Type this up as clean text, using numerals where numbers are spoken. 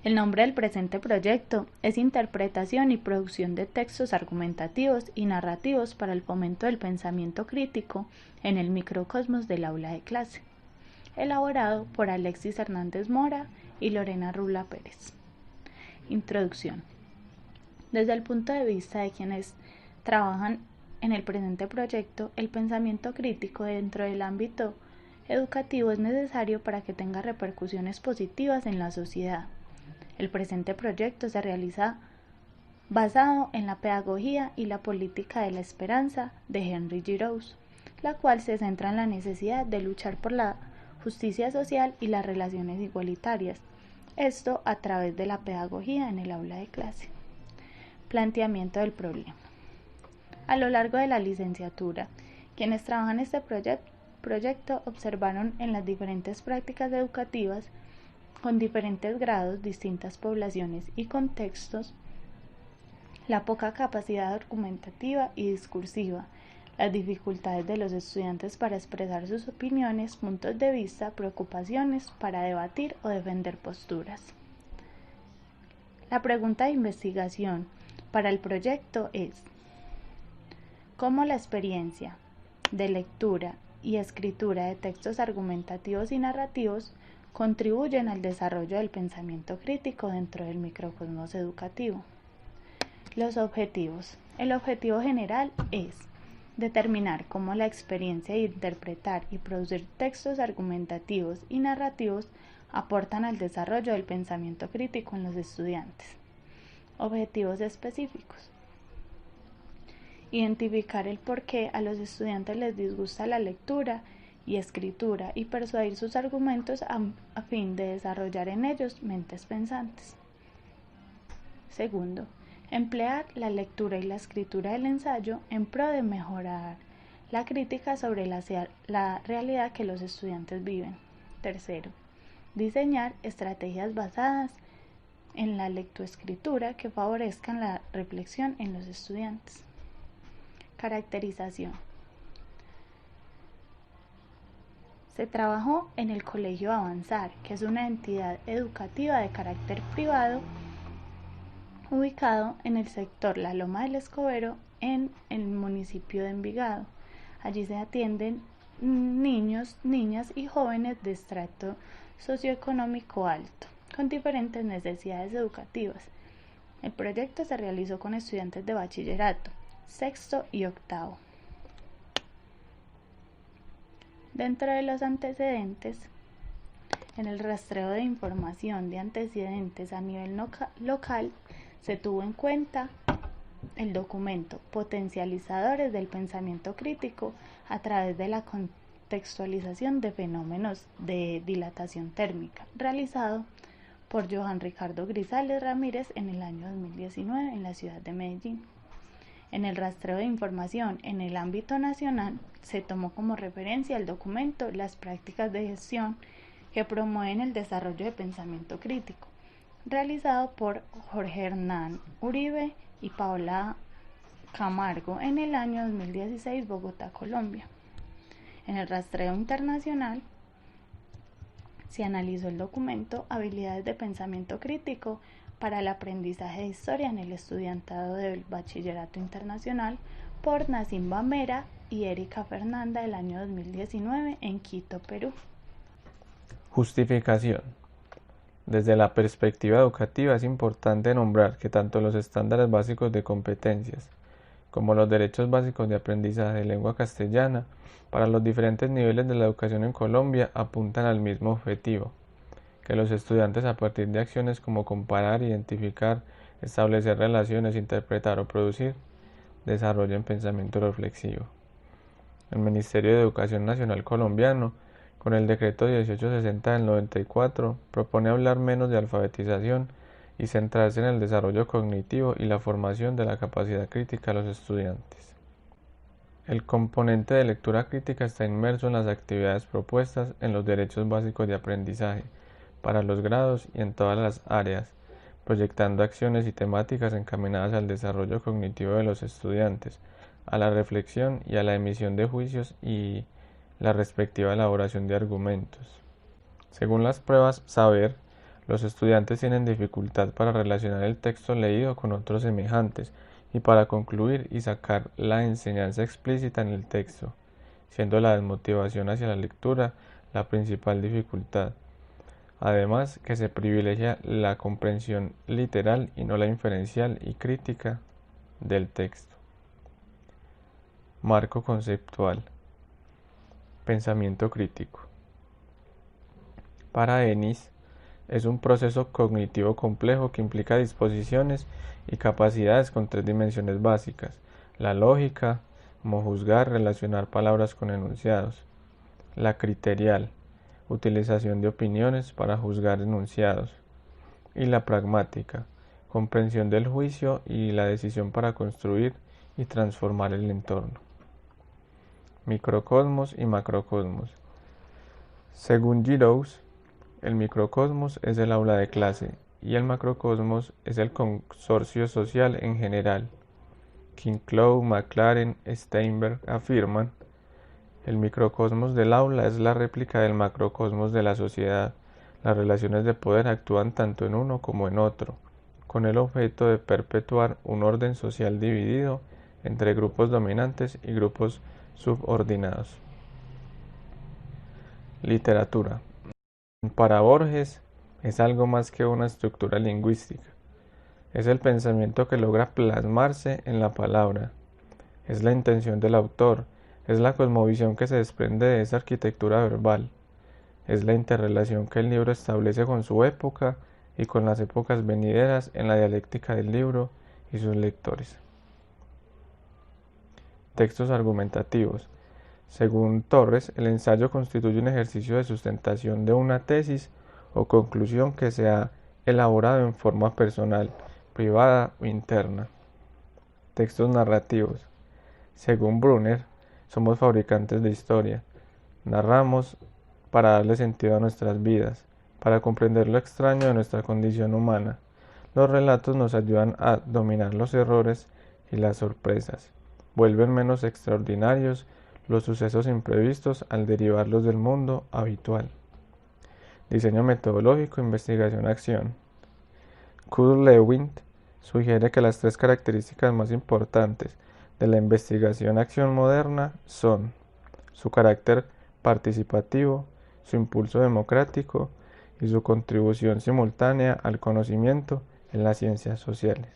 El nombre del presente proyecto es Interpretación y producción de textos argumentativos y narrativos para el fomento del pensamiento crítico en el microcosmos del aula de clase, elaborado por Alexis Hernández Mora y Lorena Rula Pérez. Introducción. Desde el punto de vista de quienes trabajan en el presente proyecto, el pensamiento crítico dentro del ámbito educativo es necesario para que tenga repercusiones positivas en la sociedad. El presente proyecto se realiza basado en la pedagogía y la política de la esperanza de Henry Giroux, la cual se centra en la necesidad de luchar por la justicia social y las relaciones igualitarias, esto a través de la pedagogía en el aula de clase. Planteamiento del problema. A lo largo de la licenciatura, quienes trabajan este proyecto observaron en las diferentes prácticas educativas con diferentes grados, distintas poblaciones y contextos, la poca capacidad argumentativa y discursiva, las dificultades de los estudiantes para expresar sus opiniones, puntos de vista, preocupaciones para debatir o defender posturas. La pregunta de investigación para el proyecto es: ¿cómo la experiencia de lectura y escritura de textos argumentativos y narrativos contribuyen al desarrollo del pensamiento crítico dentro del microcosmos educativo? Los objetivos. El objetivo general es determinar cómo la experiencia de interpretar y producir textos argumentativos y narrativos aportan al desarrollo del pensamiento crítico en los estudiantes. Objetivos específicos. Identificar el por qué a los estudiantes les disgusta la lectura y escritura y persuadir sus argumentos a fin de desarrollar en ellos mentes pensantes. Segundo, emplear la lectura y la escritura del ensayo en pro de mejorar la crítica sobre la realidad que los estudiantes viven. Tercero, diseñar estrategias basadas en la lectoescritura que favorezcan la reflexión en los estudiantes. Caracterización. Se trabajó en el Colegio Avanzar, que es una entidad educativa de carácter privado ubicado en el sector La Loma del Escobero, en el municipio de Envigado. Allí se atienden niños, niñas y jóvenes de estrato socioeconómico alto, con diferentes necesidades educativas. El proyecto se realizó con estudiantes de bachillerato, sexto y octavo. Dentro de los antecedentes, en el rastreo de información de antecedentes a nivel local, se tuvo en cuenta el documento Potencializadores del Pensamiento Crítico a través de la contextualización de fenómenos de dilatación térmica, realizado por Johan Ricardo Grisales Ramírez en el año 2019 en la ciudad de Medellín. En el rastreo de información en el ámbito nacional se tomó como referencia el documento Las prácticas de gestión que promueven el desarrollo de pensamiento crítico, realizado por Jorge Hernán Uribe y Paola Camargo en el año 2016, Bogotá, Colombia. En el rastreo internacional se analizó el documento Habilidades de pensamiento crítico para el aprendizaje de historia en el estudiantado del Bachillerato Internacional por Nassim Bamera y Erika Fernanda del año 2019 en Quito, Perú. Justificación. Desde la perspectiva educativa es importante nombrar que tanto los estándares básicos de competencias como los derechos básicos de aprendizaje de lengua castellana para los diferentes niveles de la educación en Colombia apuntan al mismo objetivo: que los estudiantes, a partir de acciones como comparar, identificar, establecer relaciones, interpretar o producir, desarrollen pensamiento reflexivo. El Ministerio de Educación Nacional colombiano, con el decreto 1860 del 94, propone hablar menos de alfabetización y centrarse en el desarrollo cognitivo y la formación de la capacidad crítica de los estudiantes. El componente de lectura crítica está inmerso en las actividades propuestas en los derechos básicos de aprendizaje para los grados y en todas las áreas, proyectando acciones y temáticas encaminadas al desarrollo cognitivo de los estudiantes, a la reflexión y a la emisión de juicios y la respectiva elaboración de argumentos. Según las pruebas Saber, Los estudiantes tienen dificultad para relacionar el texto leído con otros semejantes y para concluir y sacar la enseñanza explícita en el texto, siendo la desmotivación hacia la lectura la principal dificultad. Además, que se privilegia la comprensión literal y no la inferencial y crítica del texto. Marco conceptual. Pensamiento crítico. Para Ennis, es un proceso cognitivo complejo que implica disposiciones y capacidades con 3 dimensiones básicas: la lógica, como juzgar, relacionar palabras con enunciados; la criterial, utilización de opiniones para juzgar enunciados; y la pragmática, comprensión del juicio y la decisión para construir y transformar el entorno. Microcosmos y macrocosmos. Según Giroux, el microcosmos es el aula de clase y el macrocosmos es el consorcio social en general. Kinklow, Maclaren, Steinberg afirman: el microcosmos del aula es la réplica del macrocosmos de la sociedad. Las relaciones de poder actúan tanto en uno como en otro, con el objeto de perpetuar un orden social dividido entre grupos dominantes y grupos subordinados. Literatura. Para Borges, es algo más que una estructura lingüística. Es el pensamiento que logra plasmarse en la palabra. Es la intención del autor. Es la cosmovisión que se desprende de esa arquitectura verbal. Es la interrelación que el libro establece con su época y con las épocas venideras en la dialéctica del libro y sus lectores. Textos argumentativos. Según Torres, el ensayo constituye un ejercicio de sustentación de una tesis o conclusión que se ha elaborado en forma personal, privada o interna. Textos narrativos. Según Brunner, somos fabricantes de historia. Narramos para darle sentido a nuestras vidas, para comprender lo extraño de nuestra condición humana. Los relatos nos ayudan a dominar los errores y las sorpresas. Vuelven menos extraordinarios los sucesos imprevistos al derivarlos del mundo habitual. Diseño metodológico, investigación, acción. Kuhn-Lewitt sugiere que las 3 características más importantes de la investigación-acción moderna son su carácter participativo, su impulso democrático y su contribución simultánea al conocimiento en las ciencias sociales.